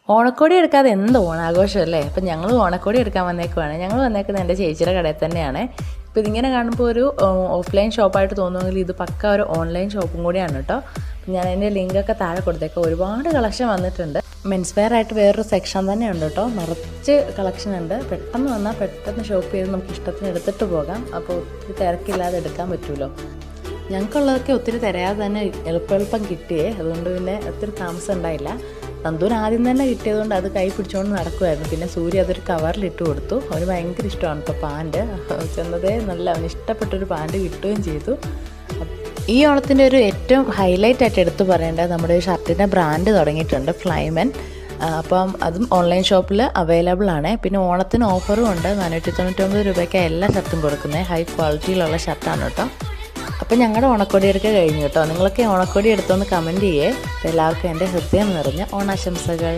ഓണക്കോടി എടുക്കാതെ എന്ത് ഓണാഘോഷമല്ലേ. അപ്പം ഞങ്ങൾ ഓണക്കോടി എടുക്കാൻ വന്നേക്കുവാണ്. ഞങ്ങൾ വന്നേക്കുന്നത് എൻ്റെ ചേച്ചിയുടെ കടയിൽ തന്നെയാണ്. ഇപ്പോൾ ഇതിങ്ങനെ കാണുമ്പോൾ ഒരു ഓഫ്ലൈൻ ഷോപ്പായിട്ട് തോന്നുമെങ്കിൽ ഇത് പക്ക ഒരു ഓൺലൈൻ ഷോപ്പും കൂടിയാണ് കേട്ടോ. ഞാൻ അതിൻ്റെ ലിങ്കൊക്കെ താഴെ കൊടുത്തേക്കാം. ഒരുപാട് കളക്ഷൻ വന്നിട്ടുണ്ട്. മെൻസ് വെയർ ആയിട്ട് വേറൊരു സെക്ഷൻ തന്നെ ഉണ്ട് കേട്ടോ. നിറച്ച് കളക്ഷൻ ഉണ്ട്. പെട്ടെന്ന് വന്നാൽ പെട്ടെന്ന് ഷോപ്പ് ചെയ്ത് നമുക്ക് ഇഷ്ടത്തിന് എടുത്തിട്ട് പോകാം. അപ്പോൾ ഒത്തിരി തിരക്കില്ലാതെ എടുക്കാൻ പറ്റുമല്ലോ. ഞങ്ങൾക്കുള്ളതൊക്കെ ഒത്തിരി തിരയാതെ തന്നെ എളുപ്പം കിട്ടിയേ. അതുകൊണ്ട് പിന്നെ ഒത്തിരി താമസം ഉണ്ടായില്ല. നന്ദൂന് ആദ്യം തന്നെ കിട്ടിയതുകൊണ്ട് അത് കൈ പിടിച്ചുകൊണ്ട് നടക്കുമായിരുന്നു. പിന്നെ സൂര്യ അതൊരു കവറിലിട്ട് കൊടുത്തു. അവന് ഭയങ്കര ഇഷ്ടമാണ് കേട്ടോ പാൻറ്റ്. ചെന്നതേ നല്ല അവന് ഇഷ്ടപ്പെട്ടൊരു പാൻറ്റ് കിട്ടുകയും ചെയ്തു. ഈ ഓണത്തിൻ്റെ ഒരു ഏറ്റവും ഹൈലൈറ്റ് ആയിട്ട് എടുത്തു പറയേണ്ടത് നമ്മുടെ ഷർട്ടിൻ്റെ ബ്രാൻഡ് തുടങ്ങിയിട്ടുണ്ട്, ഫ്ലൈമൻ. അപ്പം അതും ഓൺലൈൻ ഷോപ്പിൽ അവൈലബിൾ ആണ്. പിന്നെ ഓണത്തിന് ഓഫറും ഉണ്ട്. 499 രൂപയ്ക്ക് എല്ലാ ഷർട്ടും കൊടുക്കുന്നത്. ഹൈ ക്വാളിറ്റിയിലുള്ള ഷർട്ടാണ് കേട്ടോ. അപ്പം ഞങ്ങളുടെ ഓണക്കോടി എടുക്കുക കഴിഞ്ഞു കേട്ടോ. നിങ്ങളൊക്കെ ഓണക്കോടി എടുത്തൊന്ന് കമൻറ്റ് ചെയ്യേ. എല്ലാവർക്കും എൻ്റെ ഹൃദയം നിറഞ്ഞ ഓണാശംസകൾ.